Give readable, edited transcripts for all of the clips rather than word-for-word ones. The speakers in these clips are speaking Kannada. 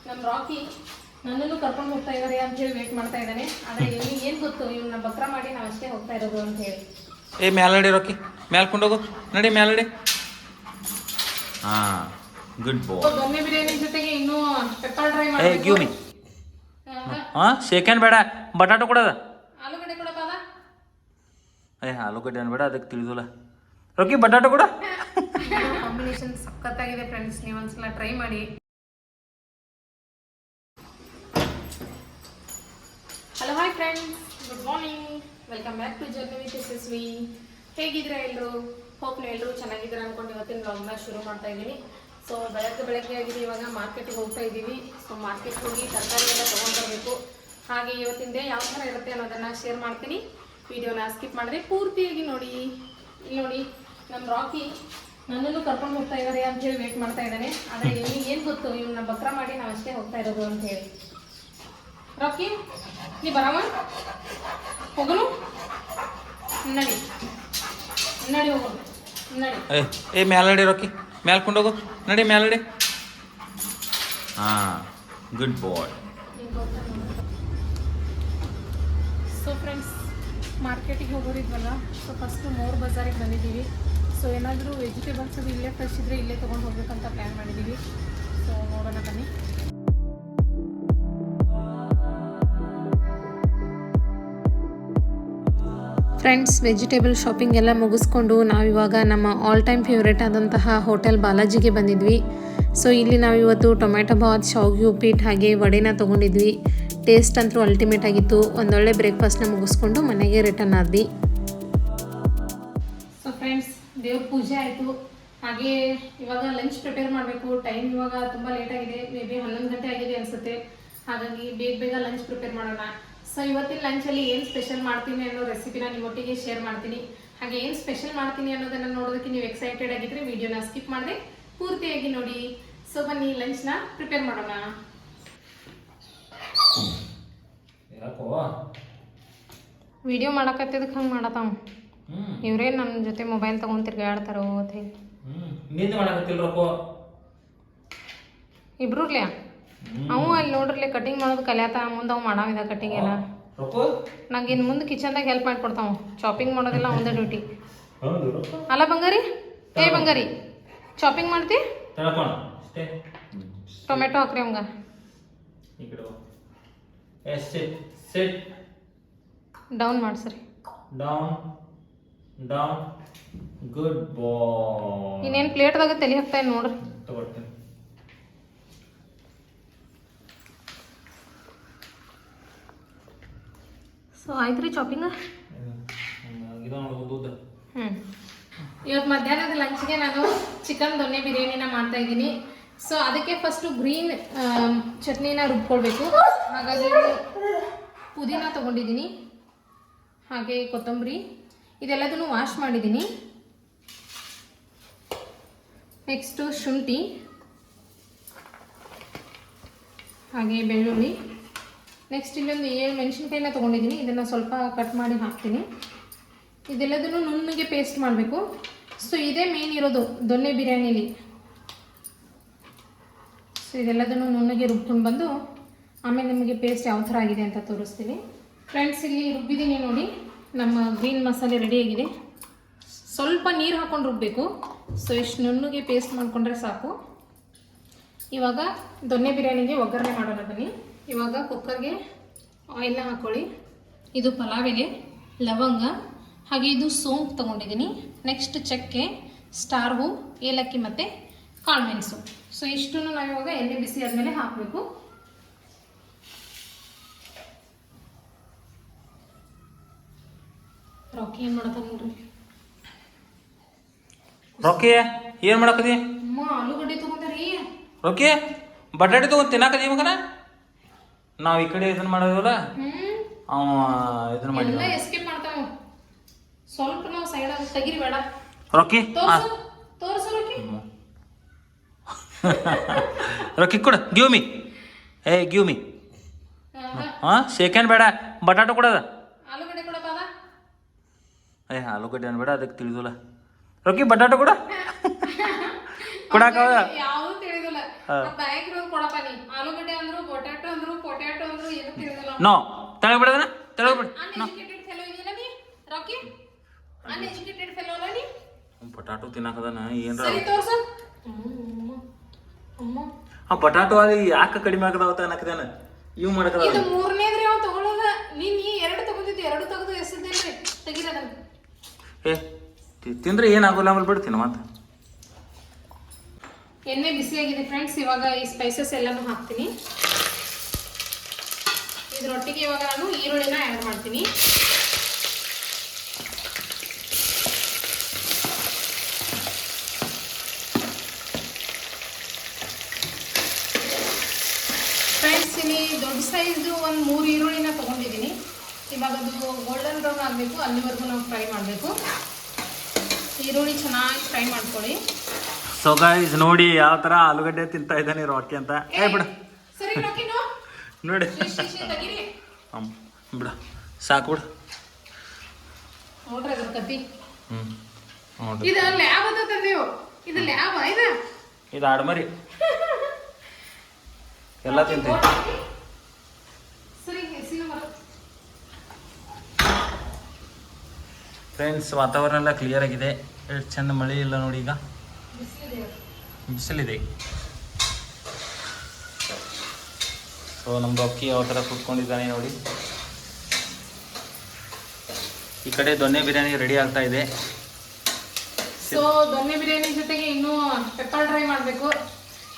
ನಮ್ಮ ರಾಕಿ ನನ್ನನ್ನು ಕರ್ಕೊಂಡು ಹೋಗ್ತಾ ಇದ್ದಾರೆ ಅಂತ ಹೇಳಿ ವೇಟ್ ಮಾಡ್ತಾ ಇದ್ದಾನೆ. ಆದರೆ ಇವನಿಗೆ ಏನು ಗೊತ್ತು, ಇವನ್ನ ಬಕ್ರ ಮಾಡಿ ನಾವು ಅಷ್ಟೇ ಹೋಗ್ತಾ ಇರೋದು ಅಂತ ಹೇಳಿ. ಏ ಮ್ಯಾಲಡಿ ರಾಕಿ ಮ್ಯಾಲ್ಕೊಂಡೋಗು ನಡಿ ಮ್ಯಾಲಡಿ. ಹಾಂ ಗುಡ್ ಬಾಯ್. ದೊನ್ನೆ ಬಿರಿಯಾನಿ ಜೊತೆಗೆ ಇನ್ನೂ ಪೆಪ್ಪರ್ ಡ್ರೈ ಏ ಗಿವ್ ಮಿ. ಹಾಂ ಶೇಖಂಡ್ ಬೇಡ, ಬಟಾಟೊ ಕೊಡೋದ. ಆಲೂಗಡ್ಡೆ ಕೊಡಪ್ಪಾದ. ಏ ಆಲೂಗಡ್ಡೆ ಅನ್ಬೇಡ, ಅದಕ್ಕೆ ತಿಳಿದಿಲ್ಲ. ರಾಕಿ ಬಟಾಟೊ ಕೂಡ. ಕಾಂಬಿನೇಷನ್ ಸಖತ್ತಾಗಿದೆ ಫ್ರೆಂಡ್ಸ್, ನೀವು ಒಂದ್ಸಲ ಟ್ರೈ ಮಾಡಿ. Hello hi friends, good morning, welcome back to journey with Yashasvi. ಹೇಗಿದ್ದೀರಾ ಎಲ್ಲರೂ? ಹೋಪ್ ಎಲ್ಲರೂ ಚೆನ್ನಾಗಿದ್ದೀರಾ ಅಂದ್ಕೊಂಡು ಇವತ್ತಿನ ವ್ಲಾಗ್ನ ಶುರು ಮಾಡ್ತಾ ಇದ್ದೀನಿ. ಸೊ ಬೆಳಗ್ಗೆ ಆಗಿದೆ, ಇವಾಗ ಮಾರ್ಕೆಟಿಗೆ ಹೋಗ್ತಾ ಇದ್ದೀವಿ. ಸೊ ಮಾರ್ಕೆಟ್ಗೆ ಹೋಗಿ ತರಕಾರಿ ಎಲ್ಲ ತೊಗೊಂಡ್ಬರ್ಬೇಕು. ಹಾಗೆ ಇವತ್ತಿನ ಡೇ ಯಾವ ಥರ ಇರುತ್ತೆ ಅನ್ನೋದನ್ನು ಶೇರ್ ಮಾಡ್ತೀನಿ. ವಿಡಿಯೋನ ಸ್ಕಿಪ್ ಮಾಡಿದ್ರೆ ಪೂರ್ತಿಯಾಗಿ ನೋಡಿ. ಇಲ್ಲಿ ನೋಡಿ, ನಮ್ಮ ರಾಕಿ ನನ್ನನ್ನು ಕರ್ಕೊಂಡು ಹೋಗ್ತಾ ಇದ್ದಾರೆ ಅಂತ ಹೇಳಿ ವೇಟ್ ಮಾಡ್ತಾ ಇದ್ದಾನೆ. ಆದರೆ ಇವನಿಗೆ ಏನು ಗೊತ್ತು, ಇವನ್ನ ಬಕ್ರ ಮಾಡಿ ನಾವು ಅಷ್ಟೇ ಹೋಗ್ತಾ ಇರೋದು ಅಂತ ಹೇಳಿ. ರಾಕಿ ನೀ ಬರವ ಹೋಗನು, ನಡಿ ನಡಿ ಹೋಗೋಣ, ನಡಿ. ಏ ಮ್ಯಾಲಡಿ ರಾಕಿ ಮ್ಯಾಲ್ಕೊಂಡೋಗು ನಡಿ ಮ್ಯಾಲಡಿ. ಹಾಂ ಗುಡ್ ಬಾಯ್. ಸೊ ಫ್ರೆಂಡ್ಸ್, ಮಾರ್ಕೆಟಿಗೆ ಹೋಗೋರಿದ್ವಲ್ಲ, ಸೊ ಫಸ್ಟು ಮೋರ್ ಬಜಾರಿಗೆ ಬಂದಿದ್ದೀವಿ. ಸೊ ಏನಾದರೂ ವೆಜಿಟೇಬಲ್ಸ್ ಅದು ಇಲ್ಲೇ ಫ್ರೆಶ್ ಇದ್ದರೆ ಇಲ್ಲೇ ತೊಗೊಂಡು ಹೋಗ್ಬೇಕಂತ ಪ್ಲ್ಯಾನ್ ಮಾಡಿದ್ದೀವಿ. ಸೊ ನೋಡೋಣ ಬನ್ನಿ. ಫ್ರೆಂಡ್ಸ್, ವೆಜಿಟೇಬಲ್ ಶಾಪಿಂಗ್ ಎಲ್ಲ ಮುಗಿಸ್ಕೊಂಡು ನಾವಿವಾಗ ನಮ್ಮ ಆಲ್ ಟೈಮ್ ಫೇವ್ರೇಟ್ ಆದಂತಹ ಹೋಟೆಲ್ ಬಾಲಾಜಿಗೆ ಬಂದಿದ್ವಿ. ಸೊ ಇಲ್ಲಿ ನಾವಿವತ್ತು ಟೊಮೆಟೊ ಬಾತ್, ಶಾವಿಗೆ ಉಪ್ಪಿಟ್ಟು ಹಾಗೆ ವಡೆನ ತೊಗೊಂಡಿದ್ವಿ. ಟೇಸ್ಟ್ ಅಂತೂ ಅಲ್ಟಿಮೇಟ್ ಆಗಿತ್ತು. ಒಂದೊಳ್ಳೆ ಬ್ರೇಕ್ಫಾಸ್ಟ್ನ ಮುಗಿಸ್ಕೊಂಡು ಮನೆಗೆ ರಿಟರ್ನ್ ಆದ್ವಿ. ಸೊ ಫ್ರೆಂಡ್ಸ್, ದೇವ್ರ ಪೂಜೆ ಆಯಿತು. ಹಾಗೆ ಇವಾಗ ಲಂಚ್ ಪ್ರಿಪೇರ್ ಮಾಡಬೇಕು. ಟೈಮ್ ಇವಾಗ ತುಂಬ ಲೇಟ್ ಆಗಿದೆ, ಮೇ ಬಿ 11 ಗಂಟೆ ಆಗಿದೆ ಅನಿಸುತ್ತೆ. ಹಾಗಾಗಿ ಬೇಗ ಲಂಚ್ ಪ್ರಿಪೇರ್ ಮಾಡೋಣ. ಸೊ ಇವತ್ತಿನ ಲಂಚಲ್ಲಿ ಏನು ಸ್ಪೆಷಲ್ ಮಾಡ್ತೀನಿ ಅನ್ನೋ ರೆಸಿಪಿನ ನಿಮ್ಮೊಟ್ಟಿಗೆ ಶೇರ್ ಮಾಡ್ತೀನಿ. ಹಾಗೆ ಏನು ಸ್ಪೆಷಲ್ ಮಾಡ್ತೀನಿ ಅನ್ನೋದನ್ನು ನೋಡೋದಕ್ಕೆ ನೀವು ಎಕ್ಸೈಟೆಡ್ ಆಗಿದ್ರೆ ವಿಡಿಯೋನ ಸ್ಕಿಪ್ ಮಾಡದೆ ಪೂರ್ತಿಯಾಗಿ ನೋಡಿ. ಸೊ ಬನ್ನಿ ಲಂಚ್ನ ಪ್ರಿಪೇರ್ ಮಾಡೋಣ. ವಿಡಿಯೋ ಮಾಡಕತ್ತಿದ್ದಕ್ಕೆ ಹಂಗೆ ಮಾಡತ್ತಾವ. ಇವರೇ ನನ್ನ ಜೊತೆ ಮೊಬೈಲ್ ತೊಗೊಂಡು ತಿರ್ಗಾಡ್ತಾರೋ ಅಂತ ಹೇಳಿ. ಇಬ್ರುರ್ಲೆ ಅವು ಅಲ್ಲಿ ನೋಡ್ರಲೆ ಕಟಿಂಗ್ ಮಾಡೋದು ಕಲಿಯಾತ. ಮುಂದೆ ಅವು ಮಾಡಾವಿದ ಕಟಿಂಗ್ ಎಲ್ಲ. ನಂಗೆ ಇನ್ನು ಮುಂದೆ ಕಿಚನ್ದಾಗ ಹೆಲ್ಪ್ ಮಾಡಿಕೊಡ್ತಾವ. ಚಾಪಿಂಗ್ ಮಾಡೋದಿಲ್ಲ ಒಂದೇ ಡ್ಯೂಟಿ ಅಲ್ಲ ಬಂಗಾರಿ? ಏ ಬಂಗಾರಿ, ಚಾಪಿಂಗ್ ಮಾಡ್ತಿ? ಟೊಮೆಟೊ ಹಾಕ್ರಿ ಅವಂಗ. ಡೌನ್ ಮಾಡ್ಸರಿ. ಗುಡ್ ಬಾಯ್. ಇನ್ನೇನು ಪ್ಲೇಟ್ದಾಗ ತಲೆ ಹಾಕ್ತಾ ನೋಡ್ರಿ. ಸೊ ಆಯ್ತು ರೀ ಚಾಪಿಂಗ್. ಇವತ್ತು ಮಧ್ಯಾಹ್ನದ ಲಂಚ್ಗೆ ನಾನು ಚಿಕನ್ ದೊನ್ನೆ ಬಿರಿಯಾನಿನ ಮಾಡ್ತಾ ಇದ್ದೀನಿ. ಸೊ ಅದಕ್ಕೆ ಫಸ್ಟು ಗ್ರೀನ್ ಚಟ್ನಿನ ರುಬ್ಕೊಳ್ಬೇಕು. ಹಾಗಾಗಿ ಪುದೀನ ತೊಗೊಂಡಿದ್ದೀನಿ, ಹಾಗೆ ಕೊತ್ತಂಬರಿ, ಇದೆಲ್ಲದನ್ನು ವಾಶ್ ಮಾಡಿದ್ದೀನಿ. ನೆಕ್ಸ್ಟು ಶುಂಠಿ, ಹಾಗೆ ಬೆಳ್ಳುಳ್ಳಿ. ನೆಕ್ಸ್ಟ್ ಇಲ್ಲೊಂದು 7 ಮೆಣಸಿನ್ಕಾಯಿನ ತೊಗೊಂಡಿದ್ದೀನಿ. ಇದನ್ನು ಸ್ವಲ್ಪ ಕಟ್ ಮಾಡಿ ಹಾಕ್ತೀನಿ. ಇದೆಲ್ಲದನ್ನು ನುಣ್ಣಗೆ ಪೇಸ್ಟ್ ಮಾಡಬೇಕು. ಸೊ ಇದೇ ಮೇನ್ ಇರೋದು ದೊನ್ನೆ ಬಿರಿಯಾನಿಲಿ. ಸೊ ಇದೆಲ್ಲದನ್ನು ನುಣ್ಣಗೆ ರುಬ್ಕೊಂಡು ಬಂದು ಆಮೇಲೆ ನಿಮಗೆ ಪೇಸ್ಟ್ ಯಾವ ಥರ ಆಗಿದೆ ಅಂತ ತೋರಿಸ್ತೀನಿ. ಫ್ರೆಂಡ್ಸ್, ಇಲ್ಲಿ ರುಬ್ಬಿದ್ದೀನಿ ನೋಡಿ. ನಮ್ಮ ಗ್ರೀನ್ ಮಸಾಲೆ ರೆಡಿಯಾಗಿದೆ. ಸ್ವಲ್ಪ ನೀರು ಹಾಕ್ಕೊಂಡು ರುಬ್ಬಬೇಕು. ಸೊ ಇಷ್ಟು ನುಣ್ಣಗೆ ಪೇಸ್ಟ್ ಮಾಡಿಕೊಂಡ್ರೆ ಸಾಕು. ಇವಾಗ ದೊನ್ನೆ ಬಿರಿಯಾನಿಗೆ ಒಗ್ಗರಣೆ ಮಾಡೋಣ ಬನ್ನಿ. ಇವಾಗ ಕುಕ್ಕರ್ಗೆ ಆಯಿಲ್ನ ಹಾಕ್ಕೊಳ್ಳಿ. ಇದು ಪಲಾವ್ ಎಲೆ, ಲವಂಗ, ಹಾಗೆ ಇದು ಸೋಂಪು ತೊಗೊಂಡಿದ್ದೀನಿ. ನೆಕ್ಸ್ಟ್ ಚಕ್ಕೆ, ಸ್ಟಾರ್ ಹೂ, ಏಲಕ್ಕಿ ಮತ್ತು ಕಾಳುಮೆಣಸು. ಸೊ ಇಷ್ಟನ್ನು ನಾವು ಇವಾಗ ಎಣ್ಣೆ ಬಿಸಿ ಆದಮೇಲೆ ಹಾಕಬೇಕು. ರಾಕಿ ಏನು ಮಾಡತ್ತ ನೋಡ್ರಿ. ರಾಕಿ ಏನು ಮಾಡಕದಿ? ಅಮ್ಮ ಆಲೂಗಡ್ಡೆ ತೊಗೊಂಡ್ರಿ. ರಾಕಿ ಬಟಾಟೆ ತೊಗೊಂಡು ತಿನ್ನಾಕದಿ ಮಗನ. ನಾವು ಈ ಕಡೆ ಇದನ್ನ ಮಾಡೋದಲ್ಲ, ಅವ ಇದನ್ನ ಮಾಡಿ ಎಲ್ಲ ಎಸ್ಕೇಪ್ ಮಾಡ್ತಾವ. ಸ್ವಲ್ಪ ನಾವು ಸೈಡ್ ತೆಗಿರಿ ಬೇಡ. ರಾಕಿ ತೋರ್ಸು ರಾಕಿ. ರಾಕಿ ಕೊಡ, ಗಿವ್ ಮಿ. ಏ ಗಿವ್ ಮಿ. ಹಾಂ ಶೇಖಂಡ್ ಬೇಡ, ಬಟಾಟೊ ಕೊಡೋದ. ಆಲೂಗಡ್ಡೆ ಕೊಡಪ್ಪಾದ. ಏ ಆಲೂಗಡ್ಡೆ ಅನ್ಬೇಡ, ಅದಕ್ಕೆ ತಿಳಿದಿಲ್ಲ. ರಾಕಿ ಬಟಾಟೊ ಕೂಡ ಕೊಡಾಕ ಯಾವುದು ತಿಳಿದಿಲ್ಲ. ಬ್ಯಾಗ್ ಕೊಡಪ್ಪ ನೀ. ಆಲೂಗಡ್ಡೆ ನೋ ತೆಳಗ್ ಬಿಡೋದನ ತೆಳಗ್ ಬಿಡು ನೋ ಅನ್ಎಜುಕೇಟೆಡ್ ಫೆಲೋ ಇದೆಯಲ್ಲ ನೀ ರಾಕಿ ಅನ್ಎಜುಕೇಟೆಡ್ ಫೆಲೋ ಅಲ್ಲ ನೀ ಬಟಾಟು ತಿನ್ನಕದನ ಏನ್ರ ಸರಿ ತೋರ್ಸು ಅಮ್ಮ ಆ ಬಟಾಟು ಅಲ್ಲಿ ಯಾಕೆ ಕಡಿಮೆ ಆಗದಾವತ್ತ ಅನ್ನಕದೇನ ಇವ್ ಮಾಡಕದ ಇದು ಮೂರನೇದ್ರಿ ಅವ್ ತಗೊಳ್ಳೋದ ನೀನ್ ಈ ಎರಡು ತಗೊಂಡಿದ್ದು ಎರಡು ತೆಗೆದು ಎಸದೇನ್ರಿ ತೆಗಿರದನ್ನ ಏ ತಿಂದ್ರೆ ಏನಾಗೋಲ್ಲ ಆಮೇಲೆ ಬಿಡ್ತೀನಿ ಮತ್ತೆ ಎಣ್ಣೆ ಬಿಸಿಯಾಗಿದೆ ಫ್ರೆಂಡ್ಸ್. ಇವಾಗ ಈ ಸ್ಪೈಸಸ್ ಎಲ್ಲಾನು ಹಾಕ್ತೀನಿ. ಇದರೊಟ್ಟಿಗೆ ಇವಾಗ ನಾನು ಈರುಳ್ಳಿನ ಆ್ಯಡ್ ಮಾಡ್ತೀನಿ. ಫ್ರೆಂಡ್ಸ್ ಇಲ್ಲಿ ದೊಡ್ಡ ಸೈಜ್ದು ಒಂದು 3 ಈರುಳ್ಳಿನ ತೊಗೊಂಡಿದ್ದೀನಿ. ಇವಾಗ ಅದು ಗೋಲ್ಡನ್ ಬ್ರೌನ್ ಆಗಬೇಕು, ಅಲ್ಲಿವರೆಗೂ ನಾವು ಫ್ರೈ ಮಾಡಬೇಕು. ಈರುಳ್ಳಿ ಚೆನ್ನಾಗಿ ಫ್ರೈ ಮಾಡ್ಕೊಳ್ಳಿ. ಸೊ ಗೈಸ್ ನೋಡಿ ಯಾವ ತರ ಆಲೂಗಡ್ಡೆ ತಿಂತಾ ಇದ್ದಾನೆ ರಾಕಿ ಅಂತ. ಏ ಬಿಡು ಸರಿ ರಾಕಿ ನೋ ನೋಡಿ ತೆಗಿರಿ ಬಿಡ ಸಾಕು ಬಿಡು ನೋಡ್ರಿ ಅದ್ರ ಕತ್ತಿ. ನೋಡ್ರಿ ಇದು ಲ್ಯಾಬ್ ಅದೇವು, ಇದು ಲ್ಯಾಬ್ ಇದು ಆಡ್ಮರಿ ಎಲ್ಲ ತಿಂತೀವಿ. ಸರಿ ಹೆಸಿನ ಮರ ಫ್ರೆಂಡ್ಸ್ ವಾತಾವರಣ ಎಲ್ಲ ಕ್ಲಿಯರ್ ಆಗಿದೆ. ಎಷ್ಟು ಚಂದ ಮಳೆ ಇಲ್ಲ ನೋಡಿ. ಈಗ ಬಿಸಿಲಿದೆ. ಸೊ ನಮ್ದು ಅಕ್ಕಿ ಯಾವ ಥರ ಕುತ್ಕೊಂಡಿದ್ದಾನೆ ನೋಡಿ. ಈ ಕಡೆ ದೊನ್ನೆ ಬಿರಿಯಾನಿ ರೆಡಿ ಆಗ್ತಾ ಇದೆ. ಸೊ ದೊನ್ನೆ ಬಿರಿಯಾನಿ ಜೊತೆಗೆ ಇನ್ನೂ ಪೆಪ್ಪರ್ ಡ್ರೈ ಮಾಡಬೇಕು.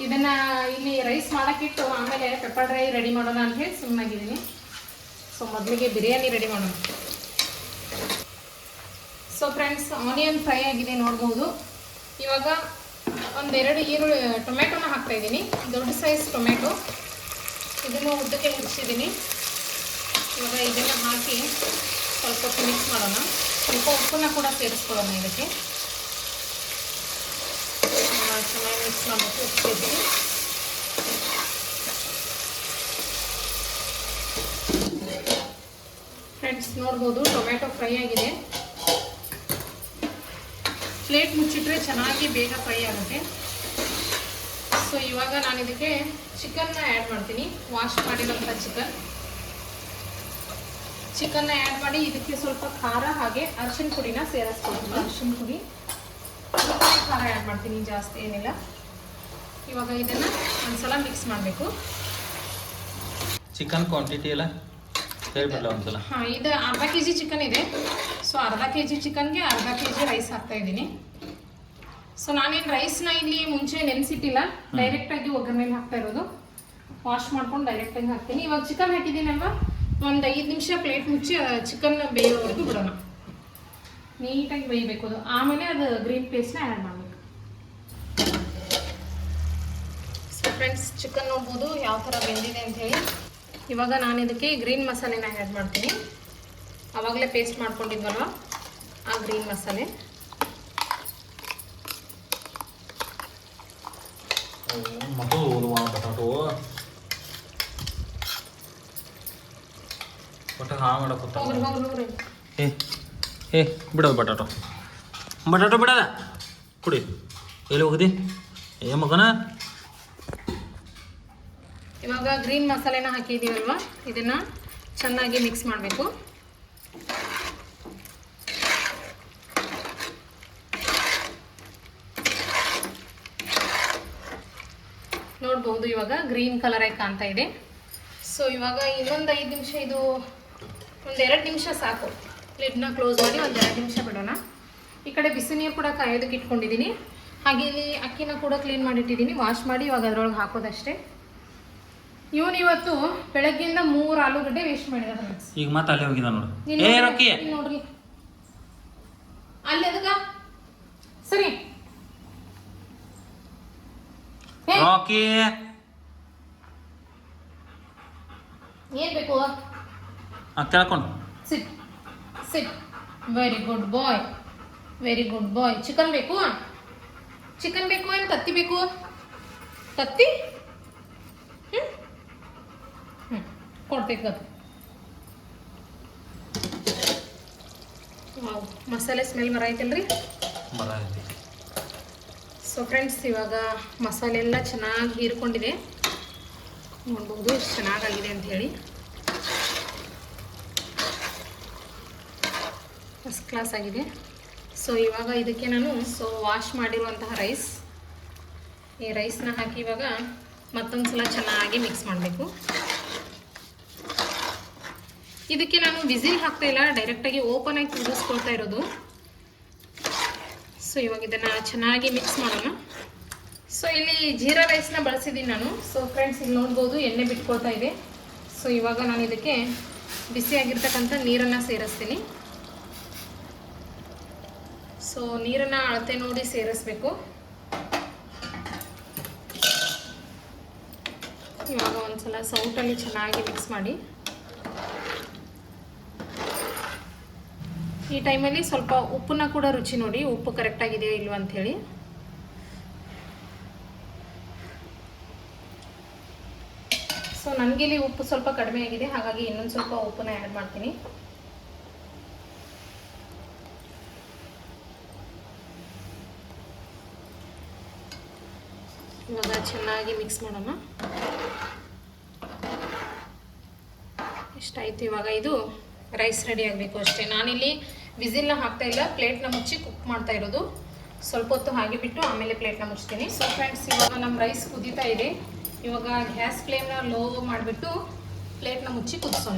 ಇದನ್ನ ಇಲ್ಲಿ ರೈಸ್ ಮಾಡಕ್ಕಿಟ್ಟು ಆಮೇಲೆ ಪೆಪ್ಪರ್ ಡ್ರೈ ರೆಡಿ ಮಾಡೋಣ ಅಂತ ಹೇಳಿ ಸುಮ್ಮನಾಗಿದ್ದೀನಿ. ಸೊ ಮೊದಲಿಗೆ ಬಿರಿಯಾನಿ ರೆಡಿ ಮಾಡೋಣ. ಸೊ ಫ್ರೆಂಡ್ಸ್ ಆನಿಯನ್ ಫ್ರೈ ಆಗಿದೆ ನೋಡ್ಬೋದು. ಇವಾಗ ಒಂದೆರಡು ಟೊಮೆಟೊನ ಹಾಕ್ತಾ ಇದ್ದೀನಿ. ದೊಡ್ಡ ಸೈಜ್ ಟೊಮೆಟೊ, ಇದನ್ನು ಉದ್ದಕ್ಕೆ ಮುಗಿಸಿದ್ದೀನಿ. ಇವಾಗ ಇದನ್ನು ಹಾಕಿ ಸ್ವಲ್ಪ ಹೊತ್ತು ಮಿಕ್ಸ್ ಮಾಡೋಣ. ಸ್ವಲ್ಪ ಉಪ್ಪನ್ನ ಕೂಡ ಸೇರಿಸ್ಕೊಳ್ಳೋಣ ಇದಕ್ಕೆ. ಚೆನ್ನಾಗಿ ಮಿಕ್ಸ್ ಮಾಡಬೇಕು. ಉಪ್ಪು ಸೇರಿಸಿ ಫ್ರೆಂಡ್ಸ್ ನೋಡ್ಬೋದು ಟೊಮೆಟೊ ಫ್ರೈ ಆಗಿದೆ. ಪ್ಲೇಟ್ ಮುಚ್ಚಿಟ್ರೆ ಚೆನ್ನಾಗಿ ಬೇಗ ಫ್ರೈ ಆಗುತ್ತೆ. ಸೊ ಇವಾಗ ನಾನು ಇದಕ್ಕೆ ಚಿಕನ್ನ ಆ್ಯಡ್ ಮಾಡ್ತೀನಿ. ವಾಶ್ ಮಾಡಿರೋಂಥ ಚಿಕನ್ನ ಆ್ಯಡ್ ಮಾಡಿ ಇದಕ್ಕೆ ಸ್ವಲ್ಪ ಖಾರ ಹಾಗೆ ಅರಿಶಿನ ಪುಡಿನ ಸೇರಿಸ್ಕೊಳ್ತೀನಿ. ಅರಿಶಿನ ಪುಡಿ ಖಾರ ಆ್ಯಡ್ ಮಾಡ್ತೀನಿ, ಜಾಸ್ತಿ ಏನಿಲ್ಲ. ಇವಾಗ ಇದನ್ನು ಒಂದ್ಸಲ ಮಿಕ್ಸ್ ಮಾಡಬೇಕು. ಚಿಕನ್ ಕ್ವಾಂಟಿಟಿ ಎಲ್ಲ ಹೇಳ್ಬಿಡಲ್ಲ ಒಂದ್ಸಲ. ಹಾಂ, ಇದು ಅರ್ಧ kg ಚಿಕನ್ ಇದೆ. ಸೊ ಅರ್ಧ kg ಚಿಕನ್ಗೆ ಅರ್ಧ kg ರೈಸ್ ಹಾಕ್ತಾ ಇದ್ದೀನಿ. ಸೊ ನಾನೇನು ರೈಸ್ನ ಇಲ್ಲಿ ಮುಂಚೆ ನೆನೆಸಿಟ್ಟಿಲ್ಲ, ಡೈರೆಕ್ಟಾಗಿ ಒಗ್ಗರಣೆಲಿ ಹಾಕ್ತಾ ಇರೋದು. ವಾಶ್ ಮಾಡ್ಕೊಂಡು ಡೈರೆಕ್ಟಾಗಿ ಹಾಕ್ತೀನಿ. ಇವಾಗ ಚಿಕನ್ ಹಾಕಿದ್ದೀನಲ್ವ, ಒಂದು 5 ನಿಮಿಷ ಪ್ಲೇಟ್ ಮುಚ್ಚಿ ಚಿಕನ್ ಬೇಯೋವರೆಗೂ ಬಿಡೋಣ. ನೀಟಾಗಿ ಬೇಯಬೇಕು ಅದು. ಆಮೇಲೆ ಅದು ಗ್ರೀನ್ ಪೇಸ್ಟ್ನ ಆ್ಯಡ್ ಮಾಡಬೇಕು. ಸೊ ಫ್ರೆಂಡ್ಸ್ ಚಿಕನ್ ನೋಡ್ಬೋದು ಯಾವ ಥರ ಬೆಂದಿದೆ ಅಂತ ಹೇಳಿ. ಇವಾಗ ನಾನು ಇದಕ್ಕೆ ಗ್ರೀನ್ ಮಸಾಲೆನ ಆ್ಯಡ್ ಮಾಡ್ತೀನಿ. ಆವಾಗಲೇ ಪೇಸ್ಟ್ ಮಾಡ್ಕೊಂಡಿದ್ವಲ್ವ ಆ ಗ್ರೀನ್ ಮಸಾಲೆ. ಬಟಾಟೋ ಒಟ್ಟು ಹಾ ಮಾಡಕ್ಕೆ ಹೋಗ್ರಿ. ಏ ಬಿಡೋದು ಬಟಾಟೋ ಬಿಡೋದ ಕುಡಿ. ಎಲ್ಲಿ ಹೋಗದಿ ಏ ಮಗನ. ಇವಾಗ ಗ್ರೀನ್ ಮಸಾಲೆನ ಹಾಕಿದ್ದೀವಲ್ವ, ಇದನ್ನು ಚೆನ್ನಾಗಿ ಮಿಕ್ಸ್ ಮಾಡಬೇಕು. ನೋಡ್ಬೋದು ಇವಾಗ ಗ್ರೀನ್ ಕಲರ್ ಆಗಿ ಕಾಣ್ತಾ ಇದೆ. ಸೊ ಇವಾಗ ಇನ್ನೊಂದು 5 ನಿಮಿಷ, ಇದು ಒಂದು 2 ನಿಮಿಷ ಸಾಕು. ಲಿಡ್ನ ಕ್ಲೋಸ್ ಮಾಡಿ ಒಂದು 2 ನಿಮಿಷ ಬಿಡೋಣ. ಈ ಕಡೆ ಬಿಸಿ ನೀರು ಕೂಡ ಕಾಯೋದಕ್ಕೆ ಇಟ್ಕೊಂಡಿದ್ದೀನಿ. ಹಾಗೆ ಇಲ್ಲಿ ಅಕ್ಕಿನ ಕೂಡ ಕ್ಲೀನ್ ಮಾಡಿಟ್ಟಿದ್ದೀನಿ. ವಾಶ್ ಮಾಡಿ ಇವಾಗ ಅದರೊಳಗೆ ಹಾಕೋದಷ್ಟೇ. ಇವತ್ತು ಬೆಳಗ್ಗೆಯಿಂದ 3 ಆಲೂಗಡ್ಡೆ ವೇಸ್ಟ್ ಮಾಡಿದ್ದಾರೆ. ಈಗ ಮತ್ತೆ ಅಲ್ಲಿ ಹೋಗಿದ ನೋಡು. ಏ ರೊಕ್ಕಿ ನೋಡ್ರಿ ಅಲ್ಲಿ ಅದಕ್ಕ ಸರಿ ರಾಕಿ ಏನ್ ಬೇಕು? ಕೇಳ್ಕೊಂಡು ಸಿಟ್ ಸಿಟ್. ವೆರಿ ಗುಡ್ ಬಾಯ್, ವೆರಿ ಗುಡ್ ಬಾಯ್. ಚಿಕನ್ ಬೇಕು? ಚಿಕನ್ ಬೇಕು ಏನು ತತ್ತಿ ಬೇಕು? ತತ್ತಿ ಕೊಡ್ಬೇಕು. ವಾವ್, ಮಸಾಲೆ ಸ್ಮೆಲ್ ಬರೈತಲ್ರಿ. ಬರೈತಿ. ಸೊ ಫ್ರೆಂಡ್ಸ್ ಇವಾಗ ಮಸಾಲೆ ಎಲ್ಲ ಚೆನ್ನಾಗಿ ಹೀರ್ಕೊಂಡಿದೆ. ನೋಡ್ಬೋದು ಎಷ್ಟು ಚೆನ್ನಾಗಾಗಿದೆ ಅಂತ ಹೇಳಿ. ಫಸ್ಟ್ ಕ್ಲಾಸ್ ಆಗಿದೆ. ಸೊ ಇವಾಗ ಇದಕ್ಕೆ ನಾನು ವಾಶ್ ಮಾಡಿರುವಂತಹ ರೈಸ್, ಈ ರೈಸ್ನ ಹಾಕಿ ಇವಾಗ ಮತ್ತೊಂದು ಸಲ ಚೆನ್ನಾಗಿ ಮಿಕ್ಸ್ ಮಾಡಬೇಕು. ಇದಕ್ಕೆ ನಾನು ವಿಸಿಲ್ ಹಾಕ್ತಾ ಇಲ್ಲ, ಡೈರೆಕ್ಟಾಗಿ ಓಪನ್ ಆಗಿ ಕುದಿಸ್ಕೊಳ್ತಾ ಇರೋದು. ಸೊ ಇವಾಗ ಇದನ್ನು ಚೆನ್ನಾಗಿ ಮಿಕ್ಸ್ ಮಾಡೋಣ. ಸೊ ಇಲ್ಲಿ ಜೀರಾ ರೈಸ್ನ ಬಳಸಿದ್ದೀನಿ ನಾನು. ಸೊ ಫ್ರೆಂಡ್ಸ್ ಇಲ್ಲಿ ನೋಡ್ಬೋದು ಎಣ್ಣೆ ಬಿಟ್ಕೊಳ್ತಾ ಇದೆ. ಸೊ ಇವಾಗ ನಾನು ಇದಕ್ಕೆ ಬಿಸಿಯಾಗಿರ್ತಕ್ಕಂಥ ನೀರನ್ನು ಸೇರಿಸ್ತೀನಿ. ಸೊ ನೀರನ್ನು ಅಳತೆ ನೋಡಿ ಸೇರಿಸ್ಬೇಕು. ಇವಾಗ ಒಂದ್ಸಲ ಸೌಟಲ್ಲಿ ಚೆನ್ನಾಗಿ ಮಿಕ್ಸ್ ಮಾಡಿ. ಈ ಟೈಮಲ್ಲಿ ಸ್ವಲ್ಪ ಉಪ್ಪನ್ನ ಕೂಡ ರುಚಿ ನೋಡಿ, ಉಪ್ಪು ಕರೆಕ್ಟಾಗಿದೆಯೋ ಇಲ್ವ ಅಂಥೇಳಿ. ಸೊ ನನಗಿಲ್ಲಿ ಉಪ್ಪು ಸ್ವಲ್ಪ ಕಡಿಮೆ ಆಗಿದೆ, ಹಾಗಾಗಿ ಇನ್ನೊಂದು ಸ್ವಲ್ಪ ಉಪ್ಪನ್ನ ಆ್ಯಡ್ ಮಾಡ್ತೀನಿ. ಇವಾಗ ಚೆನ್ನಾಗಿ ಮಿಕ್ಸ್ ಮಾಡೋಣ. ಇಷ್ಟಾಯಿತು. ಇವಾಗ ಇದು ರೈಸ್ ರೆಡಿ ಆಗಬೇಕು ಅಷ್ಟೇ. ನಾನಿಲ್ಲಿ ವಿಸಿಲ್ನ ಹಾಕ್ತಾ ಇಲ್ಲ, ಪ್ಲೇಟ್ನ ಮುಚ್ಚಿ ಕುಕ್ ಮಾಡ್ತಾ ಇರೋದು. ಸ್ವಲ್ಪ ಹೊತ್ತು ಹಾಗೆ ಬಿಟ್ಟು ಆಮೇಲೆ ಪ್ಲೇಟ್ನ ಮುಚ್ತೀನಿ. ಸೊ ಫ್ರೆಂಡ್ಸ್ ಇವಾಗ ನಮ್ಮ ರೈಸ್ ಕುದೀತಾ ಇದೆ. ಇವಾಗ ಗ್ಯಾಸ್ ಫ್ಲೇಮ್ನ ಲೋ ಮಾಡಿಬಿಟ್ಟು ಪ್ಲೇಟ್ನ ಮುಚ್ಚಿ ಕುದಿಸೋಣ.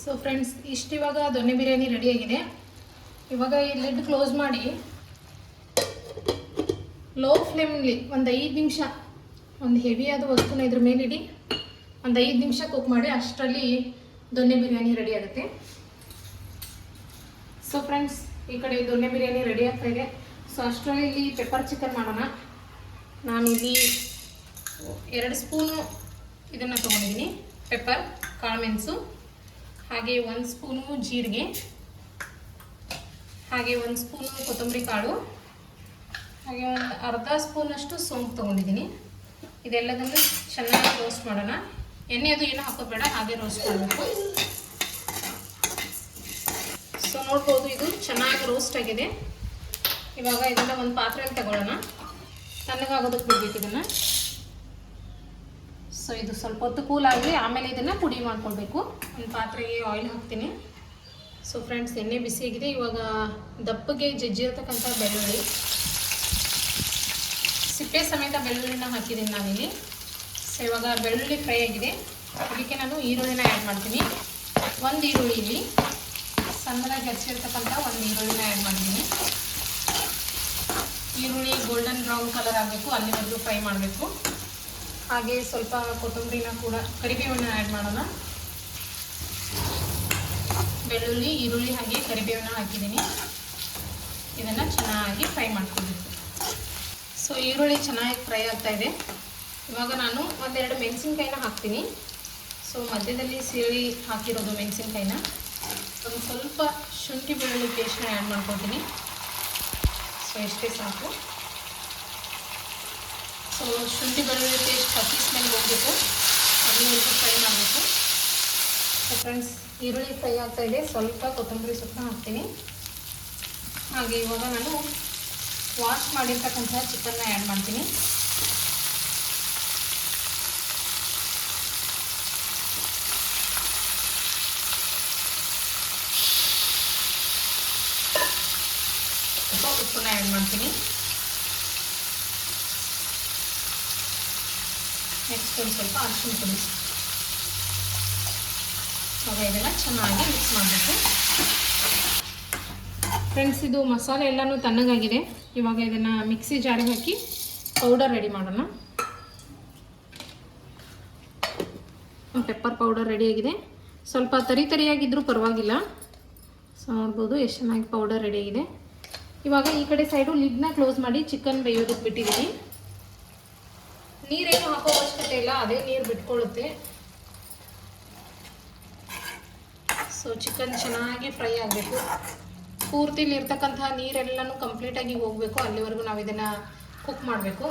ಸೊ ಫ್ರೆಂಡ್ಸ್ ಇವಾಗ ದೊಣ್ಣೆ ಬಿರಿಯಾನಿ ರೆಡಿಯಾಗಿದೆ. ಇವಾಗ ಈ ಲಿಡ್ ಕ್ಲೋಸ್ ಮಾಡಿ ಲೋ ಫ್ಲೇಮ್ಲಿ ಒಂದು 5 ನಿಮಿಷ, ಒಂದು ಹೆವಿಯಾದ ವಸ್ತುನ ಇದ್ರ ಮೇಲಿಡಿ ಒಂದು 5 ನಿಮಿಷ ಕುಕ್ ಮಾಡಿ, ಅಷ್ಟರಲ್ಲಿ ದೊಣ್ಣೆ ಬಿರಿಯಾನಿ ರೆಡಿ ಆಗುತ್ತೆ. ಸೊ ಫ್ರೆಂಡ್ಸ್ ಈ ಕಡೆ ದೊಣ್ಣೆ ಬಿರಿಯಾನಿ ರೆಡಿ ಆಗ್ತಾ ಇದೆ. ಸೊ ಅಷ್ಟರಲ್ಲಿ ಇಲ್ಲಿ ಪೆಪ್ಪರ್ ಚಿಕನ್ ಮಾಡೋಣ. ನಾನಿಲ್ಲಿ 2 ಸ್ಪೂನು ಇದನ್ನು ತೊಗೊಂಡಿದ್ದೀನಿ, ಪೆಪ್ಪರ್, ಕಾಳುಮೆಣಸು, ಹಾಗೆ 1 ಸ್ಪೂನು ಜೀರಿಗೆ, ಹಾಗೆ 1 ಸ್ಪೂನು ಕೊತ್ತಂಬರಿ ಕಾಳು, ಹಾಗೆ ಒಂದು ಅರ್ಧ ಸ್ಪೂನಷ್ಟು ಸೋಂಪು ತೊಗೊಂಡಿದ್ದೀನಿ. ಇದೆಲ್ಲದನ್ನು ಚೆನ್ನಾಗಿ ರೋಸ್ಟ್ ಮಾಡೋಣ. ಎಣ್ಣೆ ಅದು ಏನು ಹಾಕೋದು ಬೇಡ, ಹಾಗೆ ರೋಸ್ಟ್ ಮಾಡಬೇಕು. ಸೊ ನೋಡ್ಬೋದು ಇದು ಚೆನ್ನಾಗಿ ರೋಸ್ಟ್ ಆಗಿದೆ. ಇವಾಗ ಇದನ್ನು ಒಂದು ಪಾತ್ರೆಯಲ್ಲಿ ತಗೊಳ್ಳೋಣ. ತಣ್ಣಗಾಗೋದಕ್ಕೆ ಬಿಡ್ಬೇಕು ಇದನ್ನು. ಸೊ ಇದು ಸ್ವಲ್ಪ ಹೊತ್ತು ಕೂಲ್ ಆಗಲಿ, ಆಮೇಲೆ ಇದನ್ನು ಪುಡಿ ಮಾಡ್ಕೊಳ್ಬೇಕು. ಒಂದು ಪಾತ್ರೆಗೆ ಆಯಿಲ್ ಹಾಕ್ತೀನಿ. ಸೊ ಫ್ರೆಂಡ್ಸ್ ಎಣ್ಣೆ ಬಿಸಿಯಾಗಿದೆ. ಇವಾಗ ದಪ್ಪಗೆ ಜಜ್ಜಿರ್ತಕ್ಕಂಥ ಬೆಳ್ಳುಳ್ಳಿ, ಸಿಪ್ಪೆ ಸಮೇತ ಬೆಳ್ಳುಳ್ಳಿನ ಹಾಕಿದ್ದೀನಿ ನಾನಿಲ್ಲಿ. ಸೊ ಇವಾಗ ಬೆಳ್ಳುಳ್ಳಿ ಫ್ರೈ ಆಗಿದೆ. ಅದಕ್ಕೆ ನಾನು ಈರುಳ್ಳಿನ ಆ್ಯಡ್ ಮಾಡ್ತೀನಿ. 1 ಈರುಳ್ಳಿ, ಇಲ್ಲಿ ಸಣ್ಣದಾಗಿ ಹೆಚ್ಚಿರ್ತಕ್ಕಂಥ 1 ಈರುಳ್ಳಿನ ಆ್ಯಡ್ ಮಾಡಿದ್ದೀನಿ. ಈರುಳ್ಳಿ ಗೋಲ್ಡನ್ ಬ್ರೌನ್ ಕಲರ್ ಆಗಬೇಕು, ಅಲ್ಲಿವರೆಗೂ ಫ್ರೈ ಮಾಡಬೇಕು. ಹಾಗೆ ಸ್ವಲ್ಪ ಕೊತ್ತಂಬರಿನ ಕೂಡ, ಕರಿಬೇವನ್ನ ಆ್ಯಡ್ ಮಾಡೋಣ. ಬೆಳ್ಳುಳ್ಳಿ, ಈರುಳ್ಳಿ ಹಾಗೆ ಕರಿಬೇವನ್ನ ಹಾಕಿದ್ದೀನಿ. ಇದನ್ನು ಚೆನ್ನಾಗಿ ಫ್ರೈ ಮಾಡ್ಕೊಳ್ಬೇಕು. ಸೊ ಈರುಳ್ಳಿ ಚೆನ್ನಾಗಿ ಫ್ರೈ ಆಗ್ತಾ ಇದೆ. ಇವಾಗ ನಾನು 1-2 ಮೆಣಸಿನ್ಕಾಯಿನ ಹಾಕ್ತೀನಿ. ಸೊ ಮಧ್ಯದಲ್ಲಿ ಸೀಳಿ ಹಾಕಿರೋದು ಮೆಣಸಿನ್ಕಾಯಿನ. ಒಂದು ಸ್ವಲ್ಪ ಶುಂಠಿ ಬೆಳ್ಳುಳ್ಳಿ ಪೇಸ್ಟ್ನ ಆ್ಯಡ್ ಮಾಡ್ಕೊತೀನಿ. ಸೊ ಇಷ್ಟೇ ಸಾಕು. ಸೊ ಶುಂಠಿ ಬೆಳ್ಳುಳ್ಳಿ ಪೇಸ್ಟ್ ಹಸಿ ಸ್ಮೆಲ್ ಹೋಗಬೇಕು, ಅಲ್ಲಿವರೆಗೂ ಫ್ರೈ ಮಾಡಬೇಕು. ಸೊ ಫ್ರೆಂಡ್ಸ್ ಈರುಳ್ಳಿ ಫ್ರೈ ಆಗ್ತಾ ಇದೆ. ಸ್ವಲ್ಪ ಕೊತ್ತಂಬರಿ ಸೊಪ್ಪನ್ನ ಹಾಕ್ತೀನಿ. ಹಾಗೆ ಇವಾಗ ನಾನು ವಾಶ್ ಮಾಡಿರ್ತಕ್ಕಂಥ ಚಿಕನ್ನ ಆ್ಯಡ್ ಮಾಡ್ತೀನಿ. ಸ್ವಲ್ಪ ಉಪ್ಪನ್ನ ಆ್ಯಡ್ ಮಾಡ್ತೀನಿ. ನೆಕ್ಸ್ಟ್ ಒಂದು ಸ್ವಲ್ಪ ಅರಿಶಿನ ಪುಡಿ. ಇವಾಗ ಇದನ್ನು ಚೆನ್ನಾಗಿ ಮಿಕ್ಸ್ ಮಾಡಬೇಕು. ಫ್ರೆಂಡ್ಸ್ ಇದು ಮಸಾಲೆ ಎಲ್ಲನೂ ತಣ್ಣಗಾಗಿದೆ. ಇವಾಗ ಇದನ್ನು ಮಿಕ್ಸಿ ಜಾರಿಗೆ ಹಾಕಿ ಪೌಡರ್ ರೆಡಿ ಮಾಡೋಣ. ಪೆಪ್ಪರ್ ಪೌಡರ್ ರೆಡಿಯಾಗಿದೆ. ಸ್ವಲ್ಪ ತರಿಯಾಗಿದ್ದರೂ ಪರವಾಗಿಲ್ಲ. ಸೊ ನೋಡ್ಬೋದು ಎಷ್ಟು ಚೆನ್ನಾಗಿ ಪೌಡರ್ ರೆಡಿಯಾಗಿದೆ. ಇವಾಗ ಈ ಕಡೆ ಸೈಡು ಲಿಡ್ನ ಕ್ಲೋಸ್ ಮಾಡಿ ಚಿಕನ್ ಬೇಯೋದಕ್ಕೆ ಬಿಟ್ಟಿದ್ದೀನಿ. ನೀರೇನು ಹಾಕೋ ಅವಶ್ಯಕತೆ ಇಲ್ಲ, ಅದೇ ನೀರು ಬಿಟ್ಕೊಳ್ಳುತ್ತೆ. ಸೊ ಚಿಕನ್ ಚೆನ್ನಾಗಿ ಫ್ರೈ ಆಗಬೇಕು. ಪೂರ್ತಿಲಿರ್ತಕ್ಕಂಥ ನೀರೆಲ್ಲನೂ ಕಂಪ್ಲೀಟಾಗಿ ಹೋಗಬೇಕು, ಅಲ್ಲಿವರೆಗೂ ನಾವು ಇದನ್ನು ಕುಕ್ ಮಾಡಬೇಕು.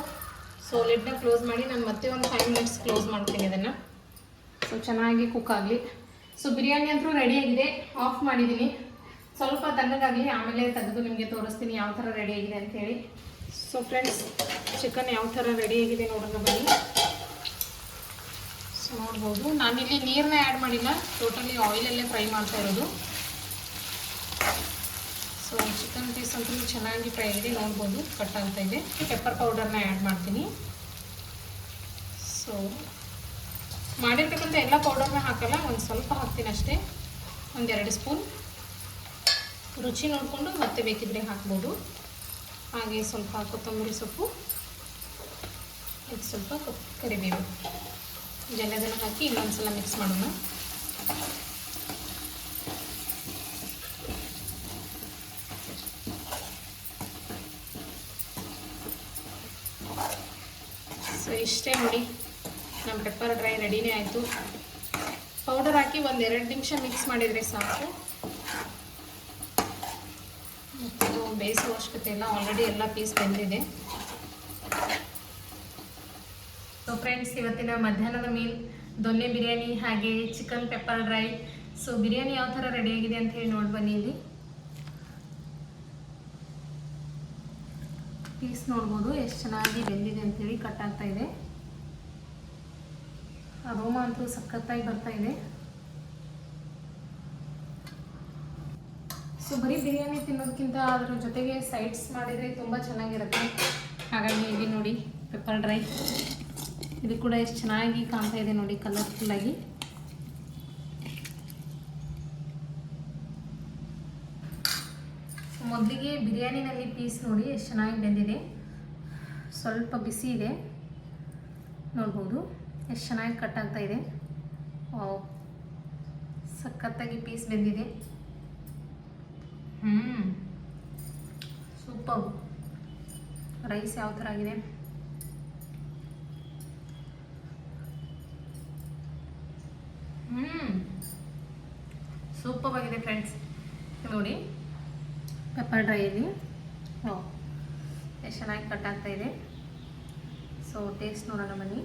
ಸೊ ಲಿಡ್ನ ಕ್ಲೋಸ್ ಮಾಡಿ ನಾನು ಮತ್ತೆ ಒಂದು 5 ಮಿನಿಟ್ಸ್ ಕ್ಲೋಸ್ ಮಾಡ್ತೀನಿ ಇದನ್ನು. ಸೊ ಚೆನ್ನಾಗಿ ಕುಕ್ ಆಗಲಿ. ಸೊ ಬಿರಿಯಾನಿ ಅಂತೂ ರೆಡಿಯಾಗಿದೆ. ಆಫ್ ಮಾಡಿದ್ದೀನಿ. ಸ್ವಲ್ಪ ತಣ್ಣಗಾಗಲಿ, ಆಮೇಲೆ ತೆಗೆದು ನಿಮಗೆ ತೋರಿಸ್ತೀನಿ ಯಾವ ಥರ ರೆಡಿಯಾಗಿದೆ ಅಂಥೇಳಿ. ಸೊ ಫ್ರೆಂಡ್ಸ್ ಚಿಕನ್ ಯಾವ ಥರ ರೆಡಿಯಾಗಿದೆ ನೋಡೋಣ ಬನ್ನಿ. ಸೊ ನೋಡಿ ನೋಡ್ಬೋದು. ನಾನಿಲ್ಲಿ ನೀರನ್ನ ಆ್ಯಡ್ ಮಾಡಿಲ್ಲ, ಟೋಟಲಿ ಆಯಿಲಲ್ಲೇ ಫ್ರೈ ಮಾಡ್ತಾ ಇರೋದು. ಸೊ ಚಿಕನ್ ಪೀಸ್ ಅಂತೂ ಚೆನ್ನಾಗಿ ಫ್ರೈ ಆಗಿದೆ, ನೋಡ್ಬೋದು ಕಟ್ ಆಗ್ತಾ ಇದೆ. ಪೆಪ್ಪರ್ ಪೌಡರ್ನ ಆ್ಯಡ್ ಮಾಡ್ತೀನಿ. ಸೊ ಮಾಡಿರ್ತಕ್ಕಂಥ ಎಲ್ಲ ಪೌಡರ್ನ ಹಾಕಲ್ಲ, ಒಂದು ಸ್ವಲ್ಪ ಹಾಕ್ತೀನಿ ಅಷ್ಟೇ, 1-2 ಸ್ಪೂನ್. ರುಚಿ ನೋಡಿಕೊಂಡು ಮತ್ತೆ ಬೇಕಿದ್ರೆ ಹಾಕ್ಬೋದು. ಹಾಗೆ ಸ್ವಲ್ಪ ಕೊತ್ತಂಬರಿ ಸೊಪ್ಪು, ಇದು ಸ್ವಲ್ಪ ಕರಿಬೇವು, ಇದೆಲ್ಲದನ್ನು ಹಾಕಿ ಇನ್ನೊಂದ್ಸಲ ಮಿಕ್ಸ್ ಮಾಡೋಣ. ಸೊ ಇಷ್ಟೇ ನೋಡಿ, ನಮ್ಮ ಪೆಪ್ಪರ್ ಡ್ರೈ ರೆಡಿನೇ ಆಯಿತು. ಪೌಡರ್ ಹಾಕಿ 1-2 ನಿಮಿಷ ಮಿಕ್ಸ್ ಮಾಡಿದರೆ ಸಾಕು. ಮತ್ತು ಬೇಯಿಸೋ ಅವಶ್ಯಕತೆ ಇಲ್ಲ, ಆಲ್ರೆಡಿ ಎಲ್ಲ ಪೀಸ್ ಬೆಂದಿದೆ. ಸೊ ಫ್ರೆಂಡ್ಸ್, ಇವತ್ತಿನ ಮಧ್ಯಾಹ್ನದ ಮೀಲ್ ದೊನ್ನೆ ಬಿರಿಯಾನಿ ಹಾಗೆ chicken pepper dry. So biryani ಯಾವ ಥರ ರೆಡಿಯಾಗಿದೆ ಅಂತ ಹೇಳಿ ನೋಡಿ ಬನ್ನಿ. ಇಲ್ಲಿ ಪೀಸ್ ನೋಡ್ಬೋದು ಎಷ್ಟು ಚೆನ್ನಾಗಿ ಬೆಂದಿದೆ ಅಂಥೇಳಿ, ಕಟ್ ಆಗ್ತಾ ಇದೆ. ಅರೋಮ ಅಂತೂ ಸಖತ್ತಾಗಿ ಬರ್ತಾ ಇದೆ. ಸೊ ಬರೀ ಬಿರಿಯಾನಿ ತಿನ್ನೋದಕ್ಕಿಂತ ಅದರ ಜೊತೆಗೆ ಸೈಡ್ಸ್ ಮಾಡಿದರೆ ತುಂಬ ಚೆನ್ನಾಗಿರುತ್ತೆ. ಹಾಗಾಗಿ ಇಲ್ಲಿ ನೋಡಿ ಪೆಪ್ಪರ್ ಡ್ರೈ, ಇದು ಕೂಡ ಎಷ್ಟು ಚೆನ್ನಾಗಿ ಕಾಣ್ತಾ ಇದೆ ನೋಡಿ, ಕಲರ್ಫುಲ್ಲಾಗಿ. ಮೊದಲಿಗೆ ಬಿರಿಯಾನಿನಲ್ಲಿ ಪೀಸ್ ನೋಡಿ ಎಷ್ಟು ಚೆನ್ನಾಗಿ ಬೆಂದಿದೆ, ಸ್ವಲ್ಪ ಬಿಸಿ ಇದೆ, ನೋಡ್ಬೋದು ಎಷ್ಟು ಚೆನ್ನಾಗಿ ಕಟ್ ಆಗ್ತಾ ಇದೆ. ಸಖತ್ತಾಗಿ ಪೀಸ್ ಬೆಂದಿದೆ. ಸೂಪರ್. ರೈಸ್ ಯಾವ ಥರ ಆಗಿದೆ, ಸೂಪರ್ ಆಗಿದೆ ಫ್ರೆಂಡ್ಸ್. ನೋಡಿ ಪೆಪ್ಪರ್ ಡ್ರೈಯಲ್ಲಿ ಎಷ್ಟು ಚೆನ್ನಾಗಿ ಕಟ್ ಆಗ್ತಾ ಇದೆ. ಸೊ ಟೇಸ್ಟ್ ನೋಡೋಣ ಬನ್ನಿ.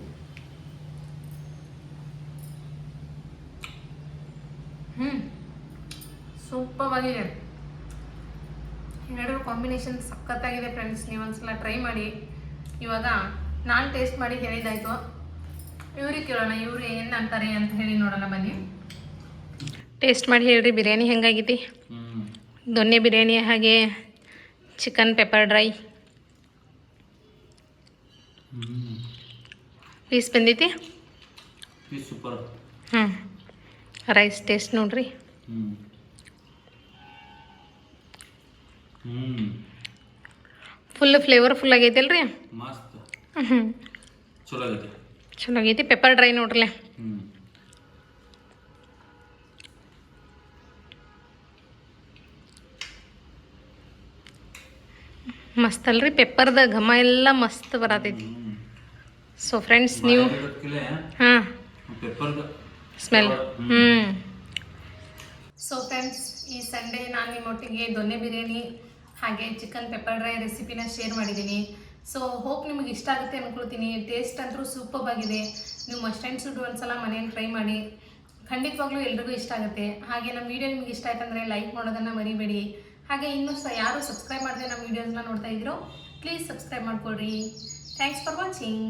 ಸೂಪರ್ ಆಗಿದೆ. ಎರಡರ ಕಾಂಬಿನೇಷನ್ ಸಖತ್ತಾಗಿದೆ ಫ್ರೆಂಡ್ಸ್, ನೀವು ಒಂದ್ಸಲ ಟ್ರೈ ಮಾಡಿ. ಇವಾಗ ನಾನು ಟೇಸ್ಟ್ ಮಾಡಿ ಹೇಳಿದಾಯ್ತು, ಇವ್ರಿಗೆ ಕೇಳೋಣ ಇವ್ರು ಏನು ಅಂತಾರೆ ಅಂತ ಹೇಳಿ ನೋಡೋಣ ಬನ್ನಿ. ಟೇಸ್ಟ್ ಮಾಡಿ ಹೇಳ್ರಿ, ಬಿರಿಯಾನಿ ಹೆಂಗಾಗಿದೆ? ದೊನ್ನೆ ಬಿರಿಯಾನಿ ಹಾಗೆ ಚಿಕನ್ ಪೆಪ್ಪರ್ ಡ್ರೈ ಪೀಸ್ ಬಂದೈತಿ. ಸೂಪರ್. ರೈಸ್ ಟೇಸ್ಟ್ ನೋಡ್ರಿ. ಫುಲ್ ಫ್ಲೇವರ್ಫುಲ್ ಆಗೈತಲ್ರಿ, ಮಸ್ತ್. ಚಲೋ ಆಗೈತಿ. ಪೆಪ್ಪರ್ ಡ್ರೈ ನೋಡ್ರಲ್ಲ, ಮಸ್ತ್ ಅಲ್ರಿ, ಪೆಪ್ಪರ್ದ ಘಮ ಎಲ್ಲ ಮಸ್ತ್ ಬರತೈತಿ. ಸೊ ಫ್ರೆಂಡ್ಸ್ ನೀವು ಸ್ಮೆಲ್. ಸೊ ಫ್ರೆಂಡ್ಸ್, ಈ ಸಂಡೇ ನಾನು ನಿಮ್ಮೊಟ್ಟಿಗೆ ದೊನ್ನೆ ಬಿರಿಯಾನಿ ಹಾಗೆ ಚಿಕನ್ ಪೆಪ್ಪರ್ ಡ್ರೈ ರೆಸಿಪಿನ ಶೇರ್ ಮಾಡಿದ್ದೀನಿ. ಸೊ ಹೋಪ್ ನಿಮಗೆ ಇಷ್ಟ ಆಗುತ್ತೆ ಅಂದ್ಕೊಳ್ತೀನಿ. ಟೇಸ್ಟ್ ಅಂತೂ ಸೂಪರ್ ಆಗಿದೆ. ನೀವು ಮಸ್ಟ್ ಆ್ಯಂಡ್ ಶುಡ್ ಒಂದ್ಸಲ ಮನೇಲಿ ಟ್ರೈ ಮಾಡಿ, ಖಂಡಿತವಾಗ್ಲೂ ಎಲ್ರಿಗೂ ಇಷ್ಟ ಆಗುತ್ತೆ. ಹಾಗೆ ನಮ್ಮ ವಿಡಿಯೋ ನಿಮಗೆ ಇಷ್ಟ ಆಯ್ತಂದರೆ ಲೈಕ್ ಮಾಡೋದನ್ನು ಮರಿಬೇಡಿ. ಹಾಗೆ ಇನ್ನೂ ಯಾರು ಸಬ್ಸ್ಕ್ರೈಬ್ ಮಾಡದೆ ನಮ್ಮ ವೀಡಿಯೋಸ್ನ ನೋಡ್ತಾ ಇದ್ದೀರೋ ಪ್ಲೀಸ್ ಸಬ್ಸ್ಕ್ರೈಬ್ ಮಾಡ್ಕೊಳ್ರಿ. Thanks for watching.